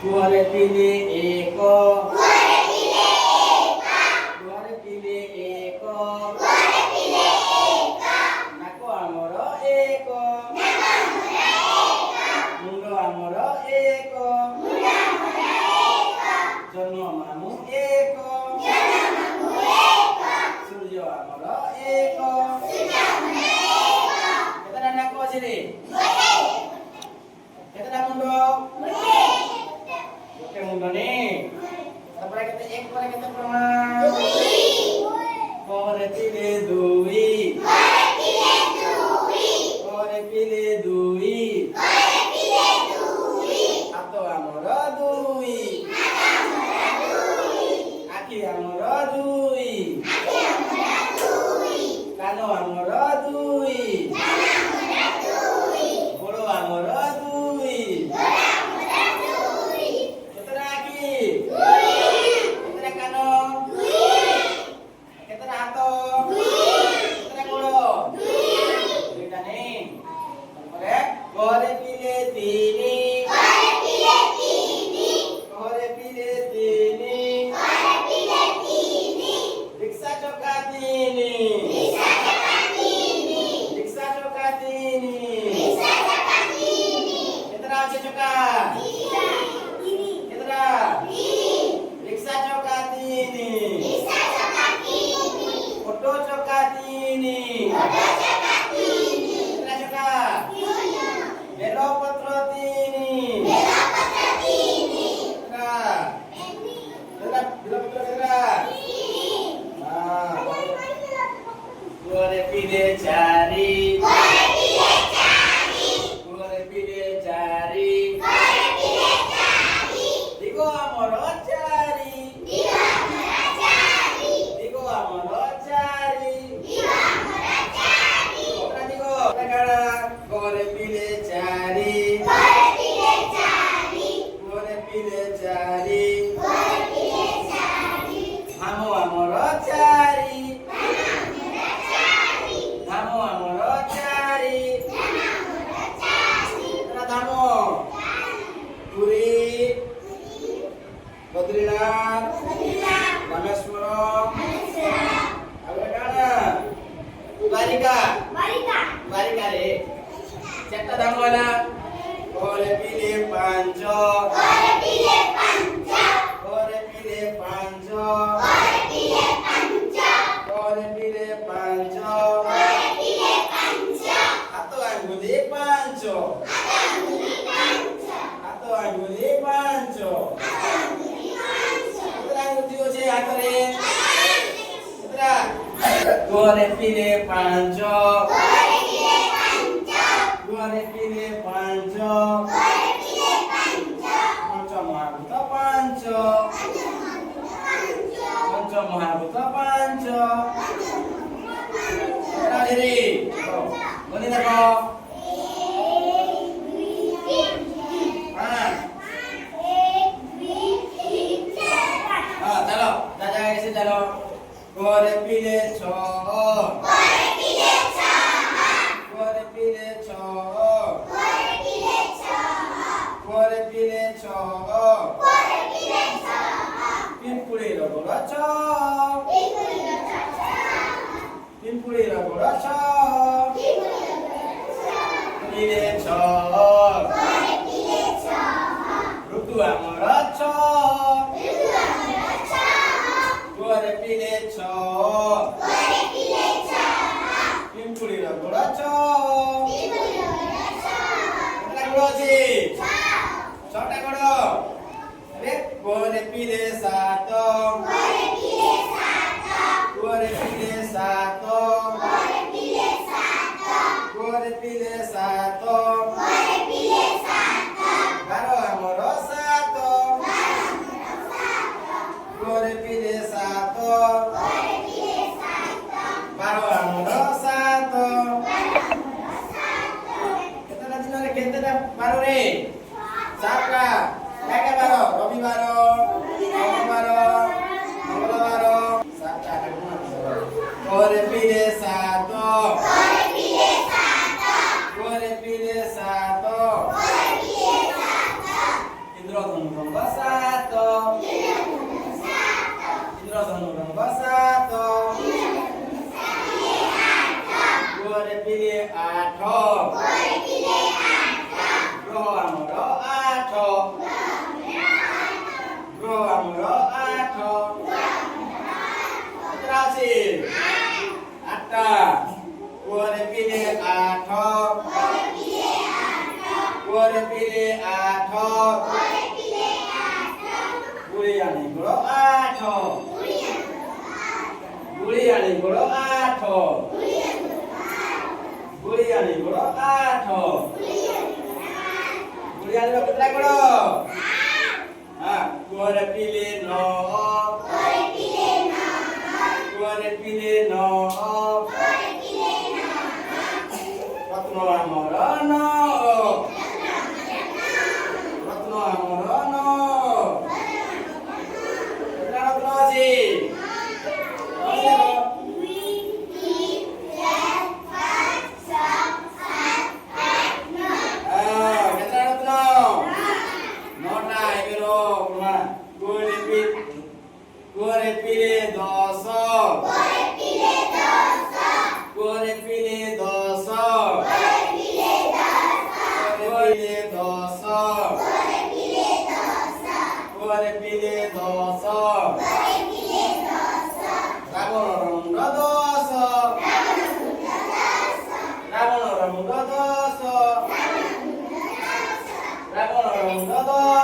गुहरे पिले एक गुहरे पिले एक नाक आमर एक मुंड आमर एक जन्म मामु एक सूर्य आमर एक केतटा नाक अछि रे केतटा मुंड गोटे मुंड ने तापर केते एक पर केते प्रमाण गोहरे पिले दुई गोहरे पिले दुई हाथ आमर दुई आखि आमर दुई कान आमर दुई गोड़ आमर दुई केतटा आखि केतटा कान केतटा हाथ केतटा गोड़ दुईटा नहीं तारपरे गोहरे पिले तीनी गोहरे पिले तीनी रिक्शा चक्का तीनी रिक्शा चक्का तीनी केतटा अछि चक्का केतटा रिक्शा चक्का तीनी ऑटो चक्का तीनी केतटा चक्का बेलपत्र तीनी केतटा केतटा बेलपत्र केतटा गुहरे पिले चारि गुहरे पिले चारि दिगो आमर चारि दिगो आमर चारि केतटा दिगो केतटा गुहरे पिले चारि गुहरे पिले चारि धाम आमर चारि धाम आमर चारि केतटा धाम पुरी बद्रीनाथ रामेश्वर आगे काना द्वारिका द्वारिका रे चारटा धाम वाला गोहरे पिले पांच गोहरे पिले पांच गोहरे पिले पांच हाथ आंगुली पांच हाथ आंगुली पांच केतटा आंगुली अछि हाथ रे केतटा गोहरे पिले पांच गुहरे पिले पांच पंच महाभूत पांच पंच महाभूत पांच केतटा रे बोली देखो चलो दादा ऐसे चलो गोहरे पिले छह गोहरे पिले छह गोहरे पिले छह पिंपुड़ी रो गोड़ छह पिंपुड़ी रो गोड़ छह पिले छह ऋतु आमर छह गोहरे पिले छह पिंपुड़ी रो गोड़ छह केतटा गोड़ अछि छटा गोड़ अरे गोहरे पिले सात गोहरे पिले सात गोहरे पिले सात बारो आमर सात गोहरे पिले सात ରଙ୍ଗ ସାତ ଇନ୍ଦ୍ରଧନୁ ରଙ୍ଗ ସାତ ଗୁରେ ପିଲେ ଆଠ ଗ୍ରହ ଆମର ଆଠ ଗ୍ରହ ଆମର ଆଠ କେତେଟା ଅଛି ଆଠଟା ଗୁରେ ପିଲେ ଆଠ गुरे पीले आठ गुड़ी आनी गुड़ो आठ गुड़ी आनी गुड़ो आठ गुड़ी आनी गुड़ो आठ गुड़ी आनी कितना गुड़ो हाँ गुरे पीले नौ गुरे पीले नौ रत्न आमर नौ गुरे पीले दस गुरे पीले दस गुरे दस गुरे पीले दस रावण रंग दस रावण रंग दस रावण रंग दस